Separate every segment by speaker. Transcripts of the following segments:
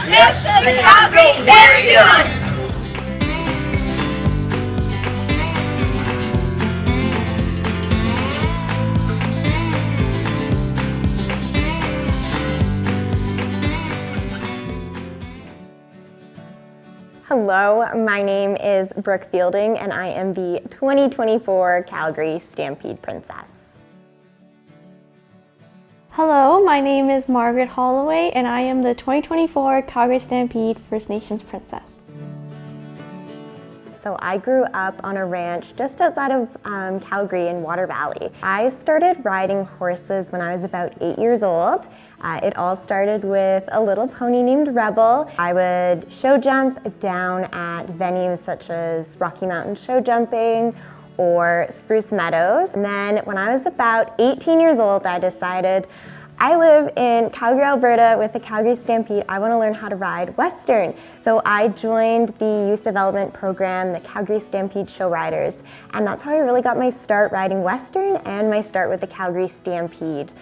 Speaker 1: This is the Calgary Stampede!
Speaker 2: Hello, my name is Brooke Fielding and I am the 2024 Calgary Stampede Princess.
Speaker 3: Hello, my name is Margaret Holloway and I am the 2024 Calgary Stampede First Nations Princess.
Speaker 2: So I grew up on a ranch just outside of Calgary in Water Valley. I started riding horses when I was about 8 years old. It all started with a little pony named Rebel. I would show jump down at venues such as Rocky Mountain Show Jumping or Spruce Meadows. And then when I was about 18 years old, I decided I live in Calgary, Alberta with the Calgary Stampede. I want to learn how to ride Western. So I joined the youth development program, the Calgary Stampede Show Riders. And that's how I really got my start riding Western and my start with the Calgary Stampede.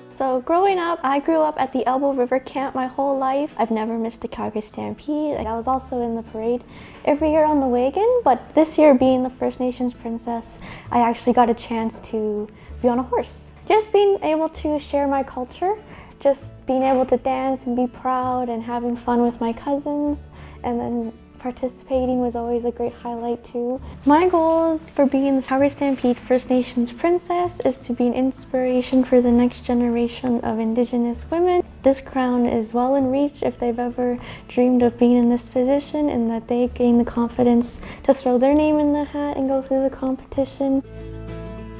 Speaker 3: So growing up, I grew up at the Elbow River Camp my whole life. I've never missed the Calgary Stampede. I was also in the parade every year on the wagon, but this year being the First Nations Princess, I actually got a chance to be on a horse. Just being able to share my culture, just being able to dance and be proud and having fun with my cousins, and then participating was always a great highlight too. My goals for being the Calgary Stampede First Nations Princess is to be an inspiration for the next generation of Indigenous women. This crown is well in reach if they've ever dreamed of being in this position, and that they gain the confidence to throw their name in the hat and go through the competition.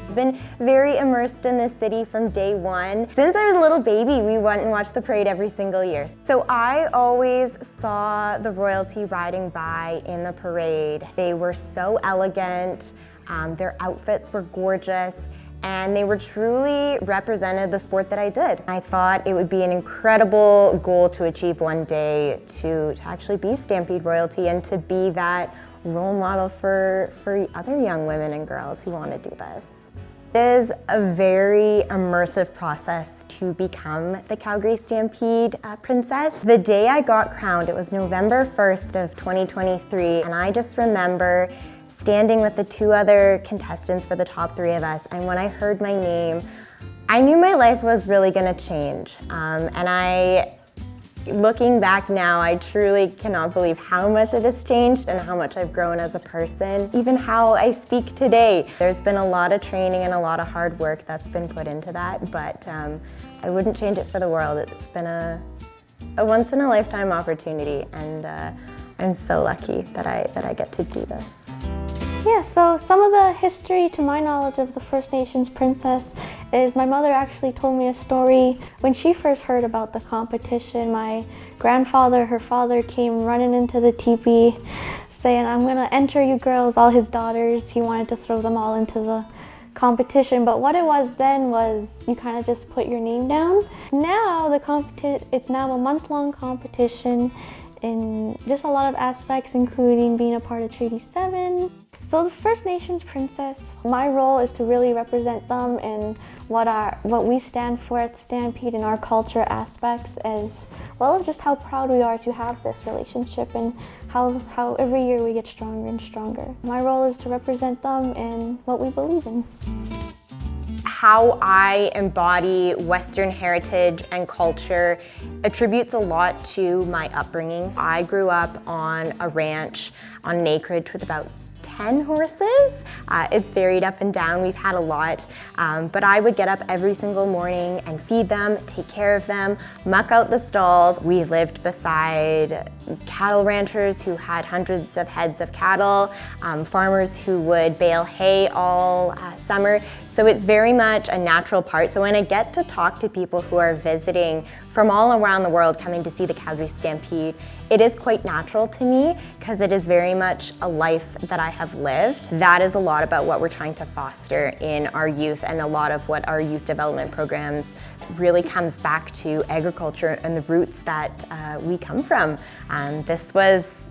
Speaker 2: I've been very immersed in this city from day one. Since I was a little baby, we went and watched the parade every single year. So I always saw the royalty riding by in the parade. They were so elegant, their outfits were gorgeous, and they were truly represented the sport that I did. I thought it would be an incredible goal to achieve one day to actually be Stampede royalty and to be that role model for other young women and girls who want to do this. It is a very immersive process to become the Calgary Stampede Princess. The day I got crowned, it was November 1st of 2023, and I just remember standing with the two other contestants for the top three of us, and when I heard my name, I knew my life was really gonna change. Looking back now, I truly cannot believe how much it has changed and how much I've grown as a person, even how I speak today. There's been a lot of training and a lot of hard work that's been put into that, but I wouldn't change it for the world. It's been a once-in-a-lifetime opportunity, and I'm so lucky that I get to do this.
Speaker 3: Yeah, so some of the history to my knowledge of the First Nations Princess is my mother actually told me a story when she first heard about the competition. My grandfather, her father, came running into the teepee saying, "I'm gonna enter you girls," all his daughters. He wanted to throw them all into the competition, but what it was then was you kind of just put your name down. Now it's now a month-long competition in just a lot of aspects, including being a part of Treaty 7. So the First Nations Princess, my role is to really represent them and what we stand for at the Stampede and our culture aspects, as well as just how proud we are to have this relationship and how every year we get stronger and stronger. My role is to represent them and what we believe in.
Speaker 2: How I embody Western heritage and culture attributes a lot to my upbringing. I grew up on a ranch on an acreage with about 10 horses. It's varied up and down, we've had a lot, but I would get up every single morning and feed them, take care of them, muck out the stalls. We lived beside cattle ranchers who had hundreds of heads of cattle, farmers who would bale hay all summer. So it's very much a natural part. So when I get to talk to people who are visiting from all around the world coming to see the Calgary Stampede, it is quite natural to me because it is very much a life that I have lived. That is a lot about what we're trying to foster in our youth, and a lot of what our youth development programs really comes back to agriculture and the roots that we come from.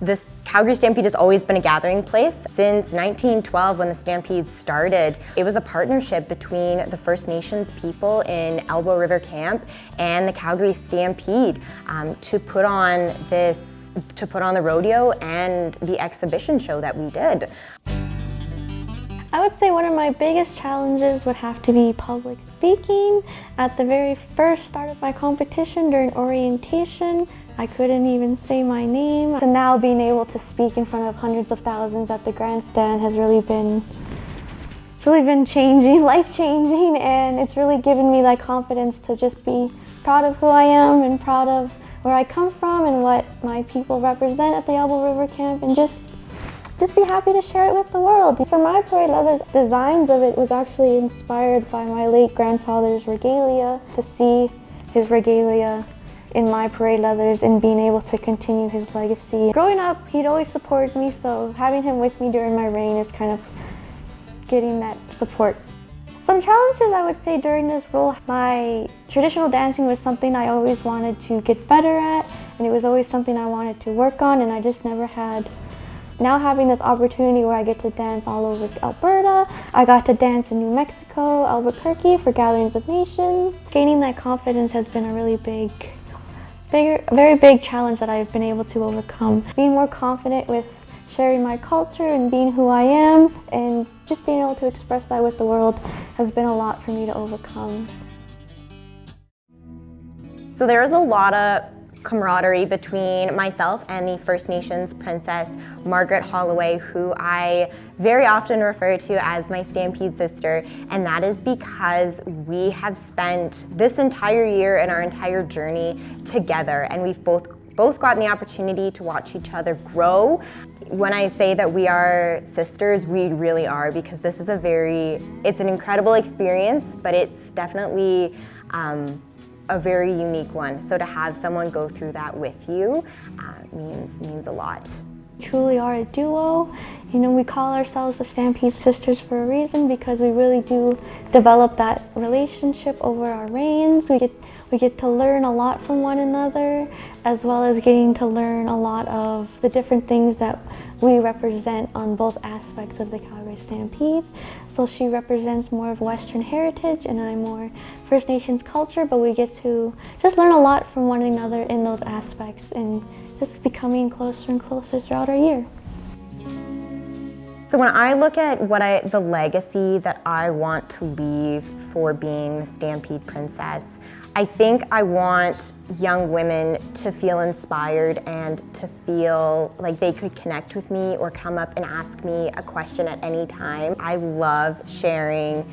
Speaker 2: This Calgary Stampede has always been a gathering place. Since 1912, when the Stampede started, it was a partnership between the First Nations people in Elbow River Camp and the Calgary Stampede to put on the rodeo and the exhibition show that we did.
Speaker 3: I would say one of my biggest challenges would have to be public speaking. At the very first start of my competition during orientation, I couldn't even say my name. So now being able to speak in front of hundreds of thousands at the grandstand has really been changing, life-changing, and it's really given me that confidence to just be proud of who I am and proud of where I come from and what my people represent at the Elbow River Camp, and just be happy to share it with the world. For my parade leather, designs of it was actually inspired by my late grandfather's regalia. To see his regalia in my parade leathers and being able to continue his legacy. Growing up, he'd always supported me, so having him with me during my reign is kind of getting that support. Some challenges I would say during this role, my traditional dancing was something I always wanted to get better at, and it was always something I wanted to work on, and I just never had. Now having this opportunity where I get to dance all over Alberta, I got to dance in New Mexico, Albuquerque for Gatherings of Nations. Gaining that confidence has been a really very big challenge that I've been able to overcome. Being more confident with sharing my culture and being who I am, and just being able to express that with the world has been a lot for me to overcome.
Speaker 2: So there is a lot of camaraderie between myself and the First Nations Princess Margaret Holloway, who I very often refer to as my Stampede sister, and that is because we have spent this entire year and our entire journey together, and we've both gotten the opportunity to watch each other grow. When I say that we are sisters, we really are, because this is it's an incredible experience, but it's definitely a very unique one. So to have someone go through that with you means a lot.
Speaker 3: We truly are a duo. You know, we call ourselves the Stampede Sisters for a reason, because we really do develop that relationship over our reigns. We get to learn a lot from one another, as well as getting to learn a lot of the different things that we represent on both aspects of the Calgary Stampede. So she represents more of Western heritage and I more First Nations culture, but we get to just learn a lot from one another in those aspects and just becoming closer and closer throughout our year.
Speaker 2: So when I look at the legacy that I want to leave for being the Stampede Princess, I think I want young women to feel inspired and to feel like they could connect with me or come up and ask me a question at any time. I love sharing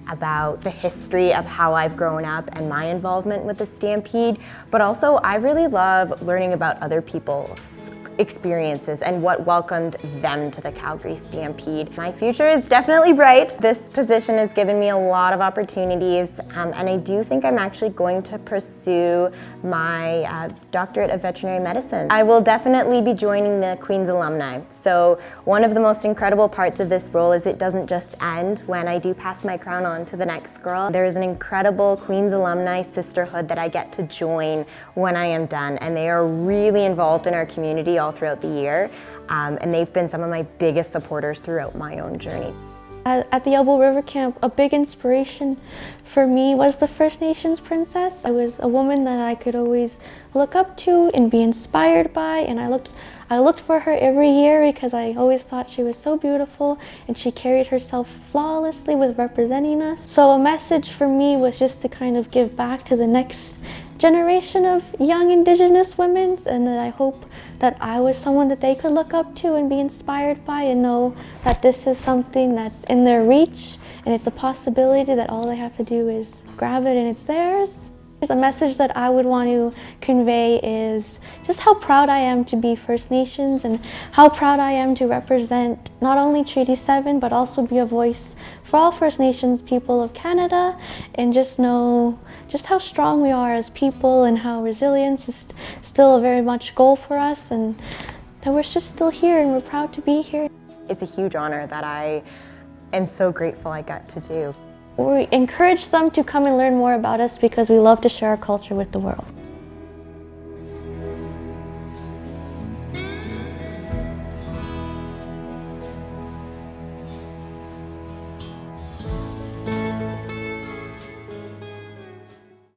Speaker 2: about the history of how I've grown up and my involvement with the Stampede, but also I really love learning about other people's experiences and what welcomed them to the Calgary Stampede. My future is definitely bright. This position has given me a lot of opportunities, and I do think I'm actually going to pursue my doctorate of veterinary medicine. I will definitely be joining the Queen's alumni. So one of the most incredible parts of this role is it doesn't just end when I do pass my crown on to the next girl. There is an incredible Queen's alumni sisterhood that I get to join when I am done, and they are really involved in our community all throughout the year, and they've been some of my biggest supporters throughout my own journey.
Speaker 3: At the Elbow River Camp, a big inspiration for me was the First Nations Princess. I was a woman that I could always look up to and be inspired by, and I looked for her every year because I always thought she was so beautiful and she carried herself flawlessly with representing us. So a message for me was just to kind of give back to the next generation of young Indigenous women, and that I hope that I was someone that they could look up to and be inspired by and know that this is something that's in their reach and it's a possibility that all they have to do is grab it and it's theirs. A message that I would want to convey is just how proud I am to be First Nations and how proud I am to represent not only Treaty 7 but also be a voice for all First Nations people of Canada, and just know just how strong we are as people and how resilience is still a very much goal for us, and that we're just still here and we're proud to be here.
Speaker 2: It's a huge honor that I am so grateful I got to do.
Speaker 3: We encourage them to come and learn more about us because we love to share our culture with the world.